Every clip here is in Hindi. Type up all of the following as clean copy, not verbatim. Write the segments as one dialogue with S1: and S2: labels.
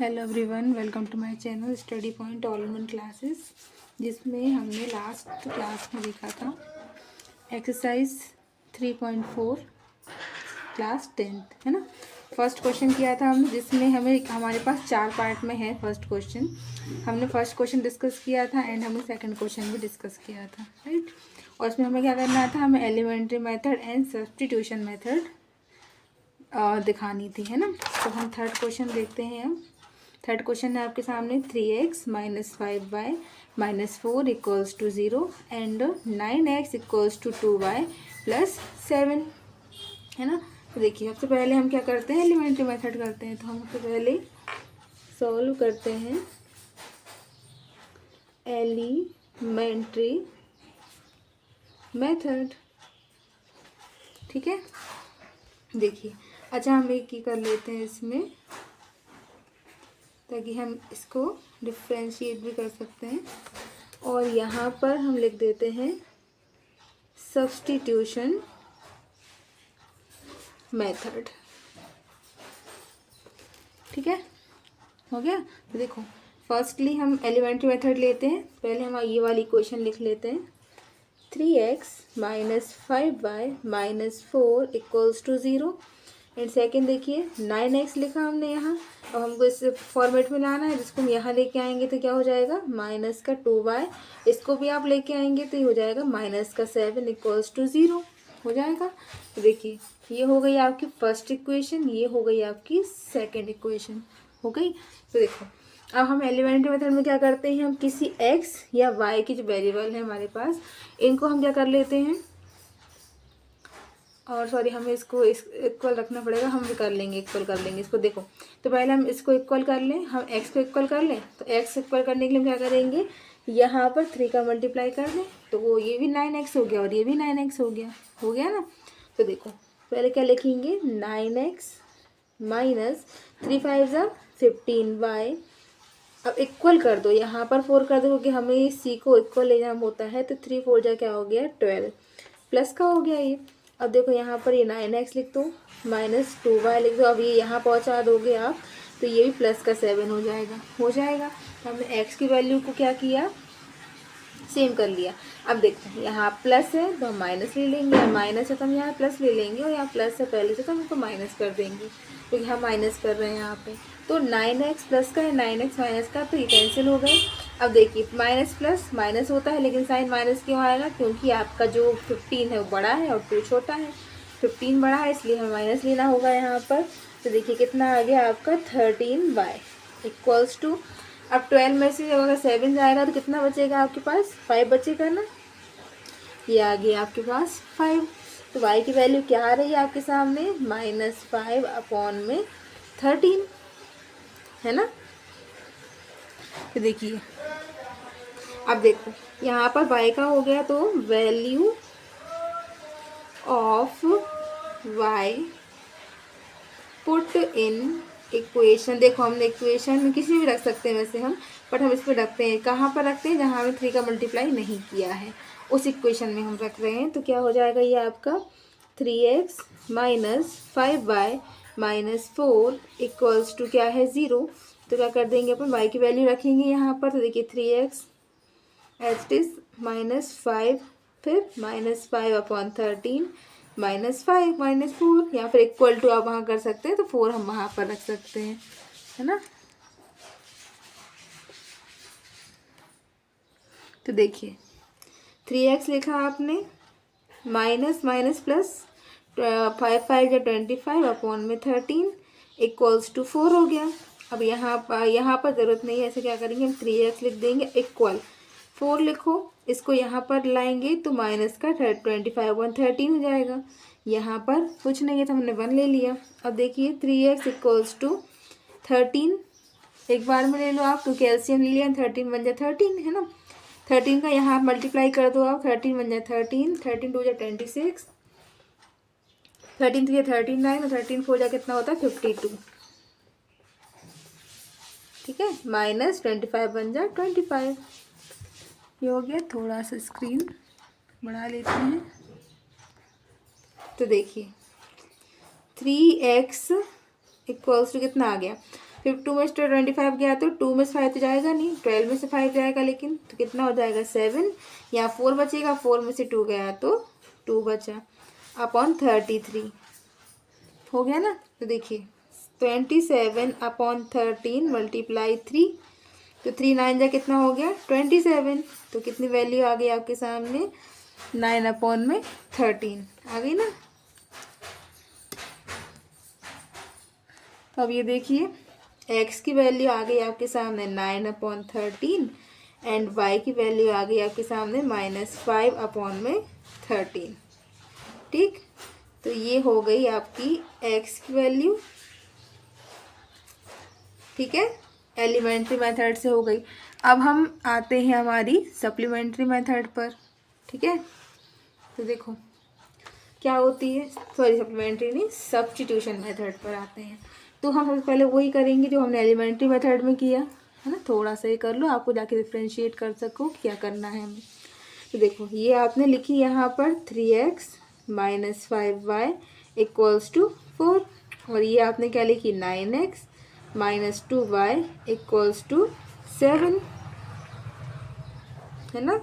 S1: Hello everyone, welcome to my channel study point all in one classes, जिसमें हमने लास्ट क्लास में देखा था एक्सरसाइज 3.4 क्लास 10th, है ना। फर्स्ट क्वेश्चन किया था हमने, जिसमें हमारे पास 4 पार्ट में है। फर्स्ट क्वेश्चन हमने फर्स्ट क्वेश्चन डिस्कस किया था एंड हमने सेकंड क्वेश्चन भी डिस्कस किया था, राइट। और इसमें हमें क्या करना था, हमें elementary method and substitution method दिखानी थी, है ना। तो हम थर्ड क्वेश्चन देखते हैं। हम थर्ड क्वेश्चन है आपके सामने 3x - 5y - 4 equals to 0 and 9x equals to 2y + 7, है ना। तो देखिए, सबसे पहले हम क्या करते हैं, एलिमेंट्री मेथड करते हैं। तो हम सबसे पहले सॉल्व करते हैं एलिमेंट्री मेथड, ठीक है। देखिए, अच्छा हम एक ही कर लेते हैं इसमें, ताकि हम इसको डिफ्रेंशिएट भी कर सकते हैं। और यहाँ पर हम लिख देते हैं सब्स्टिट्यूशन मेथड, ठीक है, हो गया। तो देखो, फर्स्टली हम एलिमेंट्री मेथड लेते हैं। पहले हम ये वाली इक्वेशन लिख लेते हैं, 3x - 5y - 4 equals to 0 and second देखिए 9x लिखा हमने यहाँ। अब हमको इस फॉर्मेट में लाना है, जिसको हम यहाँ लेके आएंगे तो क्या हो जाएगा, -2y। इसको भी आप लेके आएंगे तो ये हो जाएगा -7 इक्वल्स टू 0 हो जाएगा। तो देखिए, ये हो गई आपकी फर्स्ट इक्वेशन, ये हो गई आपकी सेकेंड इक्वेशन, हो गई। तो देखो, अब हम एलिमेंट्री मेथड में क्या करते हैं, हम किसी x या y की जो वेरिएबल है हमारे पास, इनको हम क्या कर लेते हैं, और सॉरी हमें इसको इक्वल रखना पड़ेगा, हम भी कर लेंगे, इक्वल कर लेंगे इसको। देखो, तो पहले हम इसको इक्वल कर लें, हम x को इक्वल कर लें। तो x इक्वल करने के लिए हम क्या करेंगे, यहाँ पर 3 का मल्टीप्लाई कर दें, तो वो ये भी 9x हो गया और ये भी 9x हो गया ना। तो देखो, पहले क्या लिखेंगे, 9x - 3 5 15y। अब इक्वल कर दो, यहाँ पर 4 कर दो, क्योंकि हमें सी को इक्वल ले जाना होता है। तो 3 4 जा क्या हो गया, 12 प्लस का हो गया ये। अब देखो, यहाँ पर ये 9x लिख दो, -2y लिख दो। अब ये यहाँ पहुँचा दोगे आप, तो ये भी +7 हो जाएगा। तो हमने x की वैल्यू को क्या किया, सेम कर लिया। अब देखो, यहाँ प्लस है तो हम माइनस ले लेंगे, या माइनस है तो हम यहाँ प्लस ले लेंगे, और यहाँ प्लस है पहले से तो हम इसको माइनस कर देंगे, क्योंकि हम माइनस कर रहे हैं यहाँ पे। तो 9x प्लस का है, 9x माइनस का, तो ये कैंसिल हो गए। अब देखिए, माइनस प्लस माइनस होता है, लेकिन साइन माइनस क्यों आएगा, क्योंकि आपका जो 15 है वो बड़ा है और 2 छोटा है। 15 बड़ा है, इसलिए हमें माइनस लेना होगा यहाँ पर। तो देखिए, कितना आ गया आपका 13y इक्वल्स टू, अब 12 में से अगर 7 जाएगा तो कितना बचेगा आपके पास, 5 बचेगा ना। ये आ गया आपके पास 5। तो y की वैल्यू क्या आ रही है आपके सामने, -5/13, है ना। तो देखिए, अब देखो, यहाँ पर y का हो गया, तो value of y put in equation. देखो, हमने इक्वेशन किसी भी रख सकते हैं वैसे हम, बट हम इस पर रखते हैं, कहाँ पर रखते हैं, जहाँ हमें 3 का मल्टीप्लाई नहीं किया है, उस इक्वेशन में हम रख रहे हैं। तो क्या हो जाएगा ये आपका, 3x - 5y - 4 इक्वल्स टू क्या है, 0। तो क्या कर देंगे अपन, y की वैल्यू रखेंगे यहाँ पर। तो देखिए, 3x एट इज -5, फिर -5/13 -5 -4, या फिर इक्वल टू आप वहाँ कर सकते हैं, तो 4 हम वहाँ पर रख सकते हैं, है ना। तो देखिए, 3x लिखा आपने, माइनस माइनस प्लस 5 5 या 25/13 इक्वल्स टू 4 हो गया। अब यहाँ पर ज़रूरत नहीं है, ऐसे क्या करेंगे, हम 3x लिख देंगे इक्वल 4 लिखो, इसको यहाँ पर लाएंगे तो माइनस का 25/13 हो जाएगा। यहाँ पर कुछ नहीं है तो हमने 1 ले लिया। अब देखिए, 3x इक्वल्स टू 13, एक बार में ले लो आप, क्योंकि एलसीएम ले लिया, 13 बन जाए 13, है ना। 13 का यहाँ मल्टीप्लाई कर दो आप, 13 बन जाए 13, 13 2 जा 26, 13 3 39, और 13 4 जा कितना होता है, 52, ठीक है। -25 बन जाए 25, ये हो गया। थोड़ा सा स्क्रीन बढ़ा लेते हैं। तो देखिए, 3x इक्वल्स टू कितना आ गया, फिर 2 में से 25 गया तो 2 में से 5 तो जाएगा नहीं, 12 में से 5 जाएगा, लेकिन तो कितना हो जाएगा 7। यहाँ 4 बचेगा, 4 में से 2 गया तो 2 बचा अपॉन 33 हो गया ना। तो देखिए 27/13 मल्टीप्लाई 3, तो 3 9 जा कितना हो गया 27। तो कितनी वैल्यू आ गई आपके सामने 9/13 आ गई ना। तो अब ये देखिए x की वैल्यू आ गई आपके सामने 9/13 एंड y की वैल्यू आ गई आपके सामने -5/13। ठीक, तो ये हो गई आपकी x की वैल्यू। ठीक है, एलिमेंट्री मेथड से हो गई। अब हम आते हैं हमारी सप्लीमेंट्री मेथड पर। ठीक है, तो देखो क्या होती है, सॉरी सप्लीमेंट्री नहीं, सब्स्टिट्यूशन मेथड पर आते हैं। तो हम सबसे पहले वही करेंगे जो हमने एलिमेंट्री मेथड में किया है ना। थोड़ा सा ही कर लो, आपको जाके डिफ्रेंशिएट कर सको क्या करना है हमें। तो देखो ये आपने लिखी यहाँ पर 3x - 5y = 4, और ये आपने क्या लिखी 9x - 2y = 7 है ना।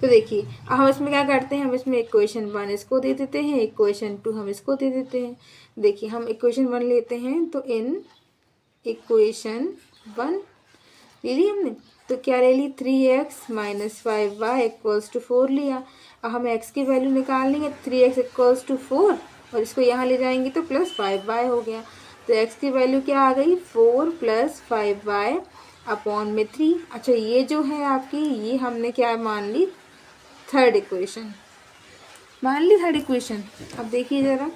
S1: तो देखिए हम इसमें क्या करते हैं, हम इसमें इक्वेशन 1 इसको दे देते हैं, इक्वेशन 2 हम इसको दे देते हैं। देखिए हम इक्वेशन 1 लेते हैं, तो इन इक्वेशन 1 ले ली हमने, तो क्या ले ली 3x - 5y = 4 लिया। अब हम x की वैल्यू निकाल लेंगे, 3x = 4 और इसको यहाँ ले जाएंगे तो +5y हो गया। तो x की वैल्यू क्या आ गई 4 + 5y अपॉन में 3। अच्छा ये जो है आपकी, ये हमने क्या मान ली थर्ड इक्वेशन मान ली, थर्ड इक्वेशन। अब देखिए ज़रा,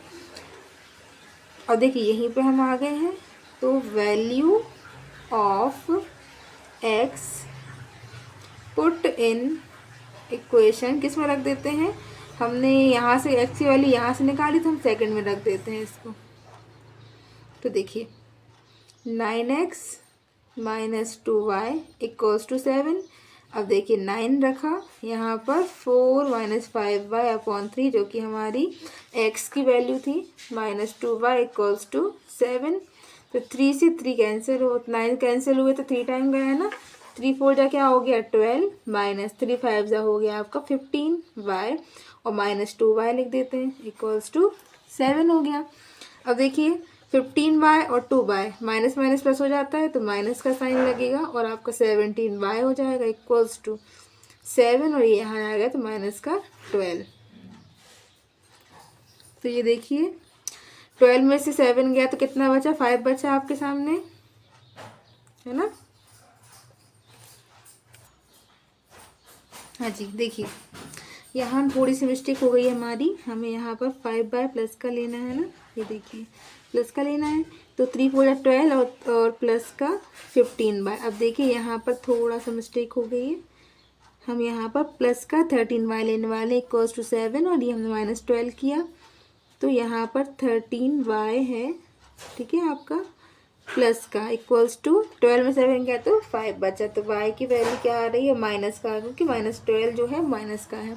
S1: अब देखिए यहीं पे हम आ गए हैं, तो value of x put in equation किस में रख देते हैं, हमने यहाँ से x की वैल्यू यहाँ से निकाली तो हम सेकंड में रख देते हैं इसको। तो देखिए 9x - 2y = 7। अब देखिए 9 रखा यहाँ पर, 4 - 5y/3 जो कि हमारी x की वैल्यू थी, -2y = 7। तो 3 से 3 कैंसिल हो, 9 कैंसिल हुए तो 3 टाइम गया है ना, 3 4 जा क्या हो गया 12, -3 5 जा हो गया आपका 15y और -2y लिख देते हैं = 7 हो गया। अब देखिए 15y और 2y माइनस माइनस प्लस हो जाता है, तो माइनस का साइन लगेगा और आपका 17y हो जाएगा = 7, और ये यहाँ आ गया तो -12। तो ये देखिए 12 में से 7 गया तो कितना बचा 5 बचा आपके सामने है ना। हाँ जी, देखिए यहाँ थोड़ी सी मिस्टेक हो गई हमारी, हमें यहाँ पर 5y प्लस का लेना है ना। ये देखिए प्लस का लेना है, तो 3 4 या 12 और प्लस का 15y। अब देखिए यहाँ पर थोड़ा सा मिस्टेक हो गई है, हम यहाँ पर प्लस का 13y लेने वाले = 7, और ये हमने -12 किया, तो यहाँ पर 13y है। ठीक है, आपका प्लस का = 12 में 7 गया तो 5 बचा, तो y की वैल्यू क्या आ रही है माइनस का, क्योंकि -12 जो है माइनस का है,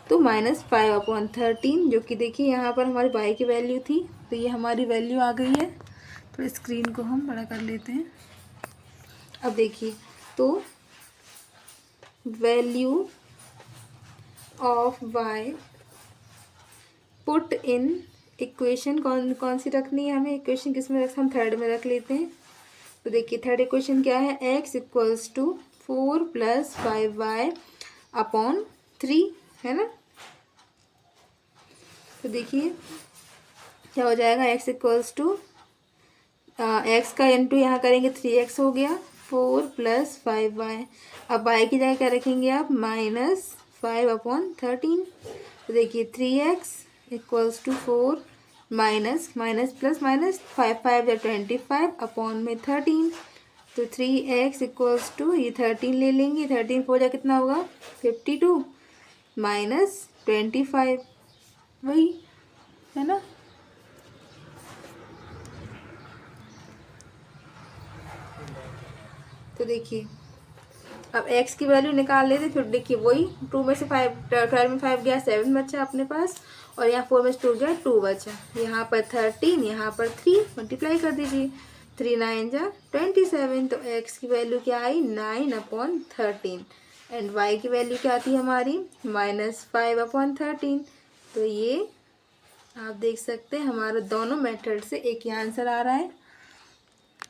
S1: तो -5/13, जो कि देखिए यहाँ पर हमारी y की वैल्यू थी, तो ये हमारी वैल्यू आ गई है। तो स्क्रीन को हम बड़ा कर लेते हैं। अब देखिए तो value of y put in equation कौन सी रखनी है हमें, इक्वेशन किस में रख, हम थर्ड में रख लेते हैं। तो देखिए थर्ड इक्वेशन क्या है, x = 4 + 5y/3 है ना। तो देखिए क्या हो जाएगा, x का इंटू यहाँ करेंगे 3x हो गया, 4 + 5y। अब y की जगह क्या रखेंगे आप -5/13। तो देखिए 3x = 4 minus minus plus minus 5 5 या 25/13। तो 3x = ये 13 ले लेंगे, 13 4 जा कितना होगा 52 -25 वही है ना। तो देखिए अब x की वैल्यू निकाल लेते, फिर देखिए वही 2 में से 5, 12 में 5 गया 7 बचा अपने पास, और यहाँ 4 में से 2 गया 2 बचा। यहाँ पर 13, यहाँ पर 3 मल्टीप्लाई कर दीजिए, 3 9 जा 27। तो x की वैल्यू क्या आई 9/13 एंड y की वैल्यू क्या आती है हमारी -5/13। तो ये आप देख सकते हैं हमारे दोनों मेथड से एक ही आंसर आ रहा है,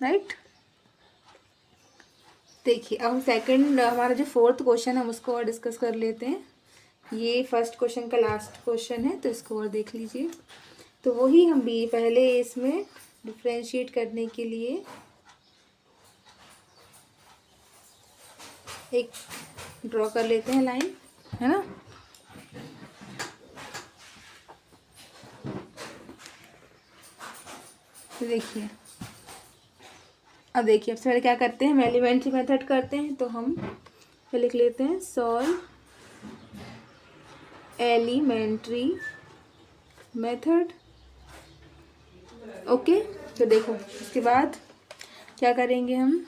S1: राइट। देखिए अब हम सेकंड हमारा जो फोर्थ क्वेश्चन है हम उसको और डिस्कस कर लेते हैं। ये फर्स्ट क्वेश्चन का लास्ट क्वेश्चन है तो इसको और देख लीजिए। तो वही हम भी पहले इसमें डिफ्रेंशिएट करने के लिए एक ड्रॉ कर लेते हैं लाइन, है ना। तो देखिए अब देखिए सबसे पहले क्या करते हैं, हम एलिमेंट्री मेथड करते हैं। तो हम लिख लेते हैं सॉल्व एलिमेंट्री मेथड, ओके। तो देखो उसके बाद क्या करेंगे, हम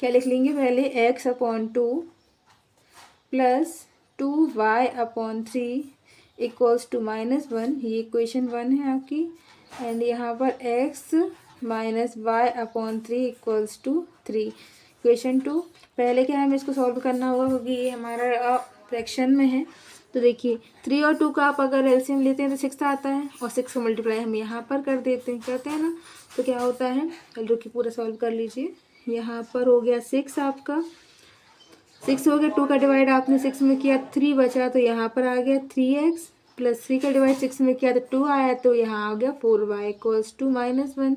S1: क्या लिख लेंगे, पहले x/2 plus 2y/3 equals to -1, ये इक्वेशन 1 है आपकी। एंड यहाँ पर x minus y/3 equals to 3, equation 2। पहले क्या हमें इसको सॉल्व करना होगा क्योंकि ये हमारा फ्रैक्शन में है। तो देखिए 3 और 2 का आप अगर एलसीएम लेते हैं तो 6 आता है, और 6 का मल्टीप्लाई हम यहाँ पर कर देते हैं, करते हैं ना। तो क्या होता है, चलो कि पूरा सॉल्व कर लीजिए। यहाँ पर हो गया 6 आपका, 6 हो गया, 2 का डिवाइड आपने 6 में किया 3 बचा, तो यहाँ पर आ गया 3x प्लस 3 का डिवाइड 6 में किया तो 2 आया, तो यहाँ आ गया 4y इक्वल्स टू -1,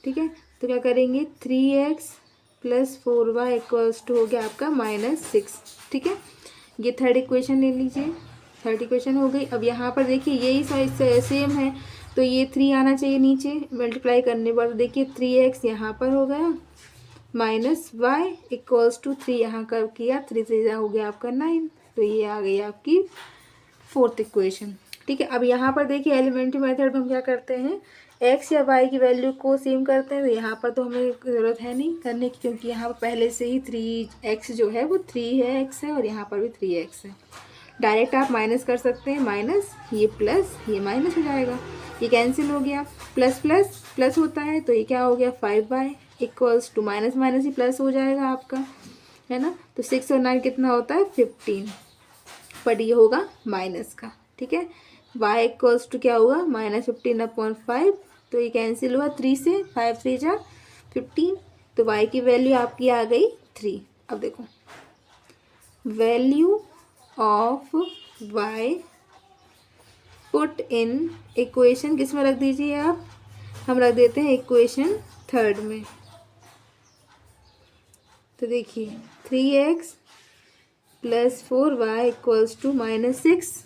S1: ठीक है। तो क्या करेंगे 3x plus 4y equals to हो गया आपका -6, ठीक है। ये थर्ड इक्वेशन ले लीजिए, थर्ड इक्वेशन हो गई। अब यहाँ पर देखिए यही साइज सेम है तो ये 3 आना चाहिए नीचे मल्टीप्लाई करने पर। देखिए 3x यहाँ पर हो गया -y इक्वल्स टू 3 यहाँ कर किया, 3 से हो गया आपका 9। तो ये आ गई आपकी फोर्थ इक्वेशन, ठीक है। अब यहाँ पर देखिए एलिमेंट्री मेथड में हम क्या करते हैं, x या y की वैल्यू को सेम करते हैं। तो यहाँ पर तो हमें ज़रूरत है नहीं करने की क्योंकि यहाँ पर पहले से ही 3x जो है वो 3 है, x है, और यहाँ पर भी 3x है। डायरेक्ट आप माइनस कर सकते हैं, माइनस ये प्लस ये माइनस हो जाएगा, ये कैंसिल हो गया, प्लस प्लस प्लस होता है तो ये क्या हो गया 5y equals to minus minus ही प्लस हो जाएगा आपका, है ना। तो 6 और 9 कितना होता है 15, बट ये होगा माइनस का, ठीक है। y इक्वल्स टू क्या हुआ -15/5, तो ये कैंसिल हुआ 3 से, 5 3 जा 15, तो y की वैल्यू आपकी आ गई 3। अब देखो value of y put in equation किस में रख दीजिए आप, हम रख देते हैं इक्वेशन थर्ड में। तो देखिए 3x plus 4y equals to -6,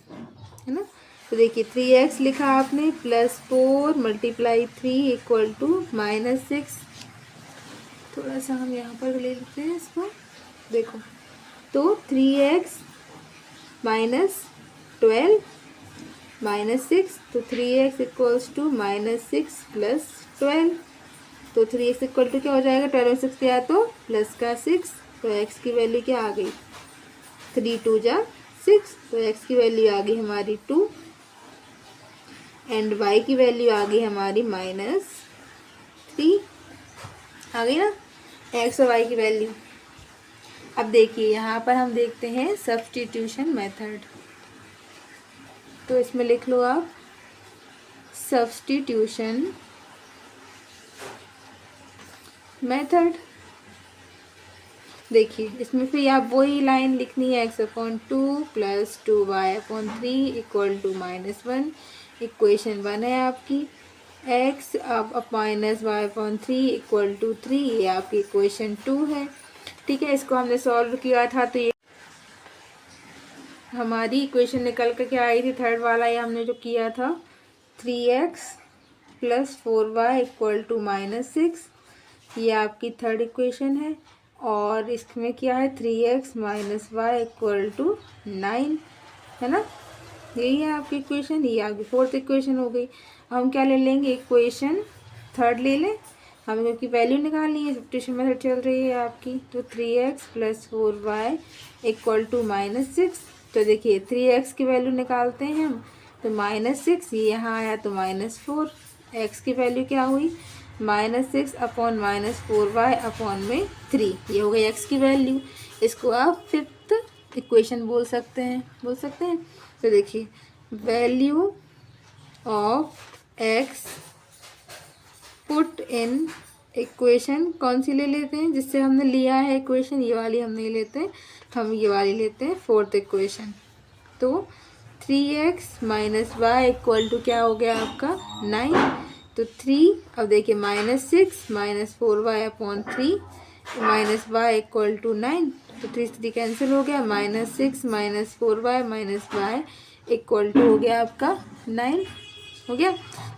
S1: है ना। तो देखिए 3x लिखा आपने प्लस 4 मल्टीप्लाई 3 इक्वल टू -6। थोड़ा सा हम यहाँ पर ले लेते हैं इसको, देखो तो 3x -12 -6, तो 3x इक्वल्स टू -6 प्लस 12, तो 3x इक्वल टू क्या हो जाएगा, 12 में 6 दिया तो प्लस का 6, तो x की वैल्यू क्या आ गई 3 2 जा 6, तो x की वैल्यू आ गई हमारी 2 एंड y की वैल्यू आ गई हमारी -3, आ गई ना x और y की वैल्यू। अब देखिए यहाँ पर हम देखते हैं सब्स्टिट्यूशन मेथड, तो इसमें लिख लो आप सब्स्टिट्यूशन मेथड। देखिए इसमें फिर आप वही लाइन लिखनी है x/2 plus 2y/3 equal to -1, equation 1 है आपकी। x अब -y/3 इक्वल टू 3, ये आपकी इक्वेशन 2 है, ठीक है। इसको हमने सॉल्व किया था तो ये हमारी इक्वेशन निकल कर क्या आई थी, थर्ड वाला ये हमने जो किया था 3x plus 4y equal to -6, ये आपकी थर्ड इक्वेशन है। और इसमें क्या है 3x minus Y equal to 9, है ना। यही है आपकी इक्वेशन, ये आपकी फोर्थ इक्वेशन हो गई। हम क्या ले लेंगे, इक्वेशन थर्ड ले लें, हमें क्योंकि वैल्यू निकालनी है, सब्स्टिट्यूशन मेथड चल रही है आपकी। तो 3x + 4y = -6। तो देखिए 3x की वैल्यू निकालते हैं हम, तो -6, ये यहाँ आया तो -4। x की वैल्यू क्या हुई, -6 अपॉन -4y अपॉन में 3, ये हो गई x की वैल्यू। इसको आप 5th इक्वेशन बोल सकते हैं, तो देखिए value of x put in equation कौन सी ले लेते हैं, जिससे हमने लिया है इक्वेशन, ये वाली हम नहीं लेते, हम ये वाली लेते हैं 4th इक्वेशन। तो 3x - y = क्या हो गया आपका 9। तो 3, अब देखिए -6 - 4y अपॉन 3 -y = 9। तो 3 3 कैंसिल हो गया, -6 - 4y - y = हो गया आपका 9, हो गया।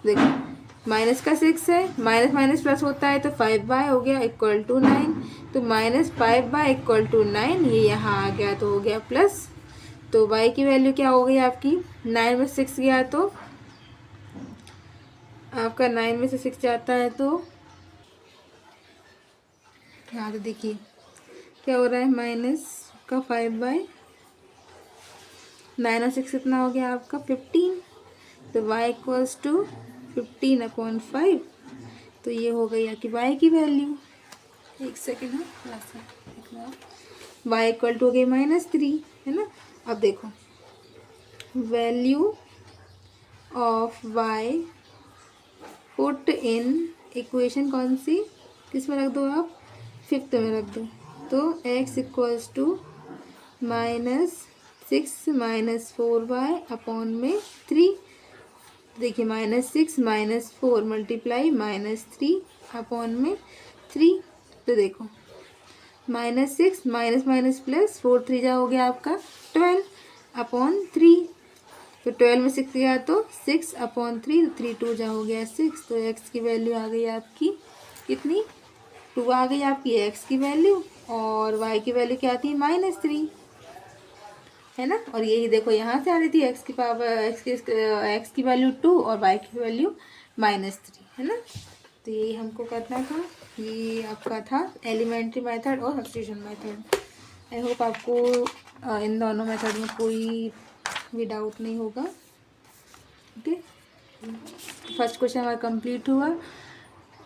S1: देखो माइनस का 6 है, माइनस माइनस प्लस होता है तो 5y हो गया = 9। तो -5y = 9, ये यहाँ आ गया तो हो गया प्लस। तो y की वैल्यू क्या हो गई आपकी, 9 में 6 गया तो आपका 9 में से 6 जाता है तो यहाँ तो देखिए क्या हो रहा है, -5/9 और 6 कितना हो गया आपका 15। तो y = 15/5। तो ये हो गई आपकी y की वैल्यू। एक सेकेंड है, y = हो गई -3, है ना। अब देखो value of y put in equation कौन सी, किस में रख दो आप, 5th में रख दो। तो x = -6 - 4y अपॉन में 3। देखिए -6 - 4 मल्टीप्लाई -3 अपॉन में 3। तो देखो -6 माइनस माइनस प्लस 4 3 जा हो गया आपका 12 अपॉन 3। तो 12 में 6 गया तो 6 अपॉन 3, 3 2 जा हो गया 6। तो x की वैल्यू आ गई आपकी कितनी, 2 आ गई आपकी x की वैल्यू। और y की वैल्यू क्या थी, -3, है ना। और यही देखो यहाँ से आ रही थी x की वैल्यू 2 और y की वैल्यू -3, है ना। तो यही हमको करना था, ये आपका था एलिमेंट्री मेथड और सब्स्टिट्यूशन मेथड। आई होप आपको इन दोनों मेथड में कोई भी डाउट नहीं होगा। ओके, फर्स्ट क्वेश्चन हमारा कंप्लीट हुआ।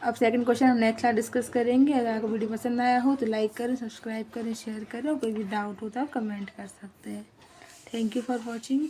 S1: अब सेकंड क्वेश्चन हम नेक्स्ट क्लास डिस्कस करेंगे। अगर आपको वीडियो पसंद आया हो तो लाइक करें, सब्सक्राइब करें, शेयर करें, और कोई भी डाउट हो तो आप कमेंट कर सकते हैं। Thank you for watching.